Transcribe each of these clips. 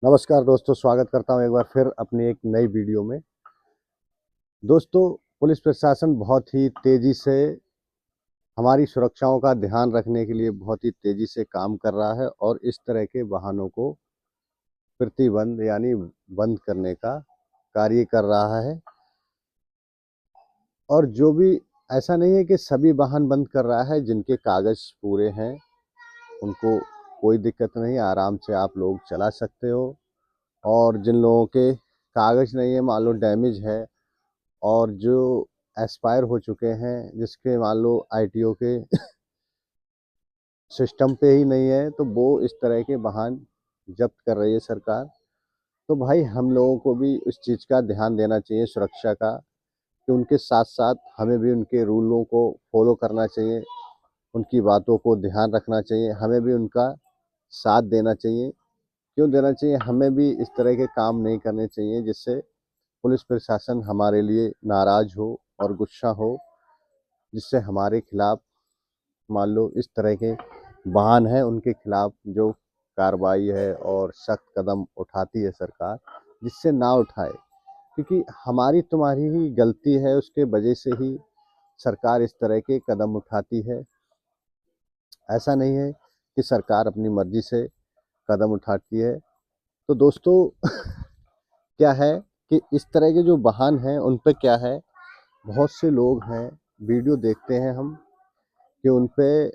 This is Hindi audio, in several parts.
नमस्कार दोस्तों, स्वागत करता हूं एक बार फिर अपनी एक नई वीडियो में। दोस्तों, पुलिस प्रशासन बहुत ही तेज़ी से हमारी सुरक्षाओं का ध्यान रखने के लिए बहुत ही तेज़ी से काम कर रहा है और इस तरह के वाहनों को प्रतिबंध यानी बंद करने का कार्य कर रहा है। और जो भी ऐसा नहीं है कि सभी वाहन बंद कर रहा है, जिनके कागज़ पूरे हैं उनको कोई दिक्कत नहीं, आराम से आप लोग चला सकते हो। और जिन लोगों के कागज़ नहीं है, मान लो डैमेज है और जो एक्सपायर हो चुके हैं, जिसके मान लो आईटीओ के सिस्टम पे ही नहीं है, तो वो इस तरह के वाहन जब्त कर रही है सरकार। तो भाई हम लोगों को भी इस चीज़ का ध्यान देना चाहिए सुरक्षा का, कि उनके साथ-साथ हमें भी उनके रूलों को फॉलो करना चाहिए, उनकी बातों को ध्यान रखना चाहिए, हमें भी उनका साथ देना चाहिए। क्यों देना चाहिए? हमें भी इस तरह के काम नहीं करने चाहिए जिससे पुलिस प्रशासन हमारे लिए नाराज़ हो और गुस्सा हो, जिससे हमारे खिलाफ मान लो इस तरह के वाहन हैं उनके खिलाफ जो कार्रवाई है और सख्त कदम उठाती है सरकार, जिससे ना उठाए। क्योंकि हमारी तुम्हारी ही गलती है, उसके वजह से ही सरकार इस तरह के कदम उठाती है। ऐसा नहीं है कि सरकार अपनी मर्जी से कदम उठाती है। तो दोस्तों क्या है कि इस तरह के जो वाहन हैं उन पे क्या है, बहुत से लोग हैं, वीडियो देखते हैं हम कि उन पे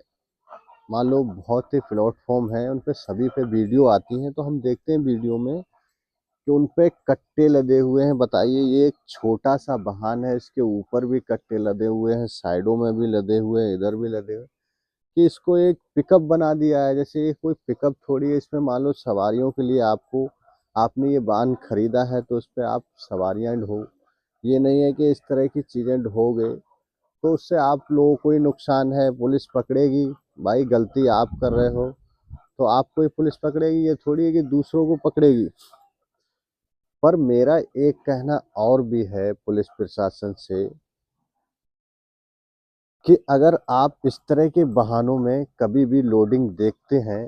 मान लो बहुत से प्लेटफॉर्म हैं, उन पे सभी पे वीडियो आती हैं, तो हम देखते हैं वीडियो में कि उन पे कट्टे लदे हुए हैं। बताइए, ये एक छोटा सा वाहन है, इसके ऊपर भी कट्टे लदे हुए हैं, साइडों में भी लदे हुए हैं, इधर भी लदे हुए हैं, कि इसको एक पिकअप बना दिया है। जैसे ये कोई पिकअप थोड़ी है, इसमें मान लो सवारियों के लिए आपने ये वाहन खरीदा है तो उस पे आप सवारियां ढो। ये नहीं है कि इस तरह की चीज़ें ढोगे तो उससे आप लोगों को ही नुकसान है, पुलिस पकड़ेगी। भाई गलती आप कर रहे हो तो आपको ही पुलिस पकड़ेगी, ये थोड़ी है कि दूसरों को पकड़ेगी। पर मेरा एक कहना और भी है पुलिस प्रशासन से, कि अगर आप इस तरह के वाहनों में कभी भी लोडिंग देखते हैं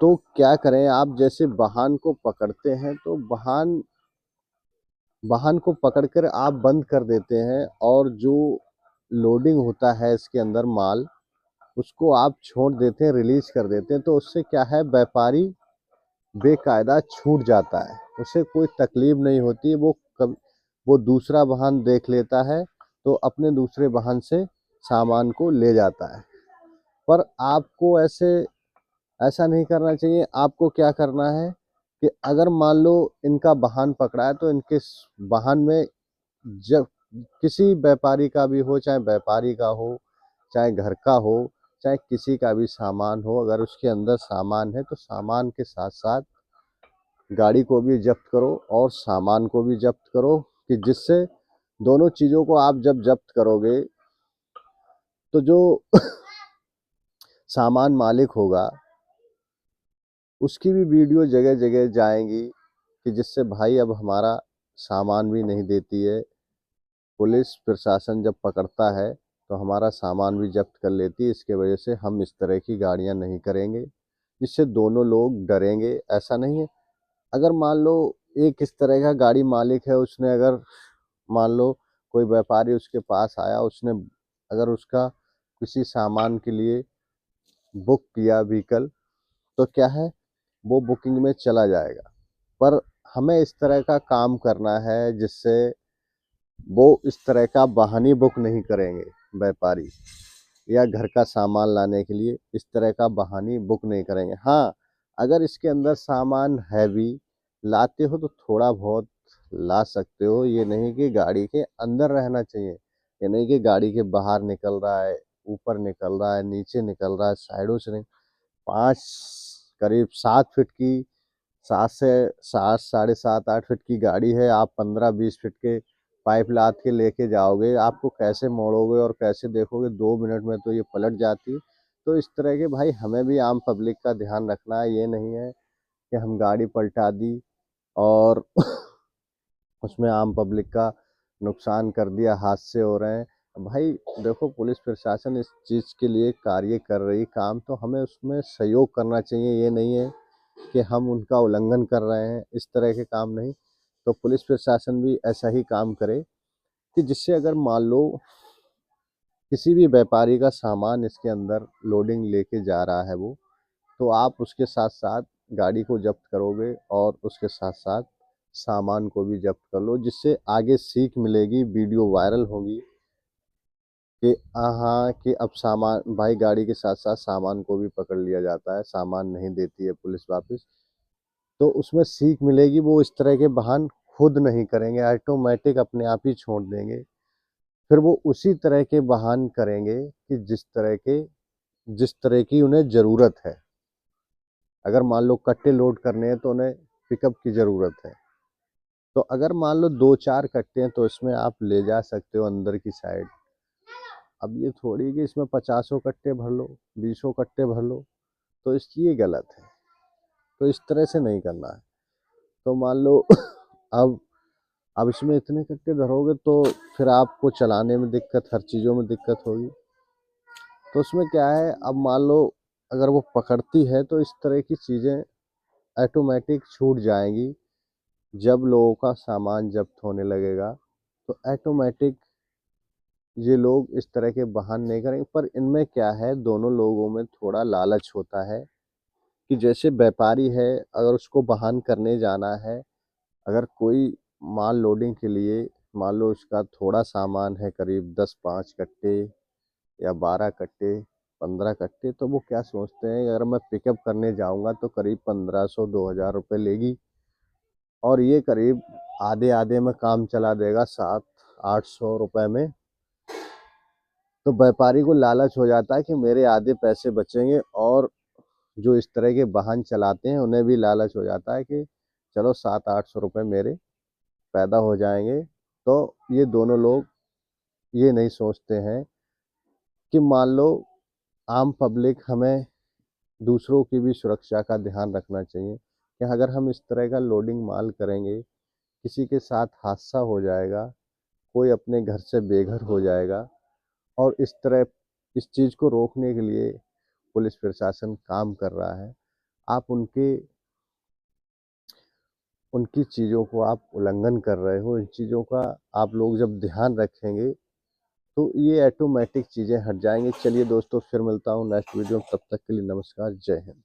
तो क्या करें, आप जैसे वाहन को पकड़ते हैं तो वाहन वाहन को पकड़कर आप बंद कर देते हैं, और जो लोडिंग होता है इसके अंदर माल, उसको आप छोड़ देते हैं, रिलीज कर देते हैं। तो उससे क्या है, व्यापारी बेकायदा छूट जाता है, उसे कोई तकलीफ नहीं होती। वो दूसरा वाहन देख लेता है तो अपने दूसरे वाहन से सामान को ले जाता है। पर आपको ऐसा नहीं करना चाहिए। आपको क्या करना है कि अगर मान लो इनका वाहन पकड़ा है तो इनके वाहन में, जब किसी व्यापारी का भी हो, चाहे व्यापारी का हो, चाहे घर का हो, चाहे किसी का भी सामान हो, अगर उसके अंदर सामान है तो सामान के साथ साथ गाड़ी को भी जब्त करो और सामान को भी जब्त करो, कि जिससे दोनों चीज़ों को आप जब जब्त करोगे तो जो सामान मालिक होगा उसकी भी वीडियो जगह जगह जाएंगी, कि जिससे भाई अब हमारा सामान भी नहीं देती है पुलिस प्रशासन, जब पकड़ता है तो हमारा सामान भी जब्त कर लेती है। इसके वजह से हम इस तरह की गाड़ियां नहीं करेंगे, जिससे दोनों लोग डरेंगे। ऐसा नहीं है, अगर मान लो एक इस तरह का गाड़ी मालिक है, उसने अगर मान लो कोई व्यापारी उसके पास आया, उसने अगर उसका किसी सामान के लिए बुक किया व्हीकल, तो क्या है, वो बुकिंग में चला जाएगा। पर हमें इस तरह का काम करना है जिससे वो इस तरह का वाहन ही बुक नहीं करेंगे व्यापारी, या घर का सामान लाने के लिए इस तरह का वाहन ही बुक नहीं करेंगे। हाँ, अगर इसके अंदर सामान हैवी लाते हो तो थोड़ा बहुत ला सकते हो, ये नहीं कि गाड़ी के अंदर रहना चाहिए। ये नहीं कि गाड़ी के बाहर निकल रहा है, ऊपर निकल रहा है, नीचे निकल रहा है, साइडों से नहीं। 5 करीब 7 फीट की, 7 से 7 साढ़े 7 8 फीट की गाड़ी है, आप 15-20 फीट के पाइप लाद के लेके जाओगे, आपको कैसे मोड़ोगे और कैसे देखोगे, 2 मिनट में तो ये पलट जाती है। तो इस तरह के भाई हमें भी आम पब्लिक का ध्यान रखना है। ये नहीं है कि हम गाड़ी पलटा दी और उसमें आम पब्लिक का नुकसान कर दिया, हादसे हो रहे हैं। भाई देखो, पुलिस प्रशासन इस चीज़ के लिए कार्य कर रही काम, तो हमें उसमें सहयोग करना चाहिए। ये नहीं है कि हम उनका उल्लंघन कर रहे हैं, इस तरह के काम नहीं। तो पुलिस प्रशासन भी ऐसा ही काम करे कि जिससे अगर मान लो किसी भी व्यापारी का सामान इसके अंदर लोडिंग लेके जा रहा है वो, तो आप उसके साथ साथ गाड़ी को जब्त करोगे और उसके साथ साथ सामान को भी जब्त कर लो, जिससे आगे सीख मिलेगी, वीडियो वायरल होगी कि हाँ कि अब सामान भाई गाड़ी के साथ साथ सामान को भी पकड़ लिया जाता है, सामान नहीं देती है पुलिस वापस। तो उसमें सीख मिलेगी, वो इस तरह के वाहन खुद नहीं करेंगे, ऑटोमेटिक अपने आप ही छोड़ देंगे। फिर वो उसी तरह के वाहन करेंगे कि जिस तरह की उन्हें ज़रूरत है। अगर मान लो कट्टे लोड करने हैं तो उन्हें पिकअप की ज़रूरत है। तो अगर मान लो 2-4 कट्टे हैं तो इसमें आप ले जा सकते हो अंदर की साइड। अब ये थोड़ी कि इसमें 50 कट्टे भर लो, 20 कट्टे भर लो, तो ये गलत है। तो इस तरह से नहीं करना है। तो मान लो अब अब इसमें इतने कट्टे धरोगे तो फिर आपको चलाने में दिक्कत, हर चीज़ों में दिक्कत होगी। तो उसमें क्या है, अब मान लो अगर वो पकड़ती है तो इस तरह की चीज़ें ऑटोमेटिक छूट जाएंगी। जब लोगों का सामान जब्त होने लगेगा तो ऑटोमेटिक ये लोग इस तरह के वाहन नहीं करेंगे। पर इनमें क्या है, दोनों लोगों में थोड़ा लालच होता है कि जैसे व्यापारी है, अगर उसको वाहन करने जाना है, अगर कोई माल लोडिंग के लिए मान लो उसका थोड़ा सामान है, करीब 10-5 कट्टे या 12 कट्टे, 15 कट्टे, तो वो क्या सोचते हैं, अगर मैं पिकअप करने जाऊंगा तो करीब 1500-2000 रुपये लेगी और ये करीब आधे आधे में काम चला देगा 700-800 रुपये में। तो व्यापारी को लालच हो जाता है कि मेरे आधे पैसे बचेंगे, और जो इस तरह के वाहन चलाते हैं उन्हें भी लालच हो जाता है कि चलो 700-800 रुपये मेरे पैदा हो जाएंगे। तो ये दोनों लोग ये नहीं सोचते हैं कि मान लो आम पब्लिक, हमें दूसरों की भी सुरक्षा का ध्यान रखना चाहिए कि अगर हम इस तरह का लोडिंग माल करेंगे, किसी के साथ हादसा हो जाएगा, कोई अपने घर से बेघर हो जाएगा। और इस चीज़ को रोकने के लिए पुलिस प्रशासन काम कर रहा है। आप उनकी चीज़ों को आप उल्लंघन कर रहे हो, इन चीज़ों का आप लोग जब ध्यान रखेंगे तो ये ऑटोमेटिक चीज़ें हट जाएंगी। चलिए दोस्तों, फिर मिलता हूँ नेक्स्ट वीडियो में, तब तक के लिए नमस्कार, जय हिंद।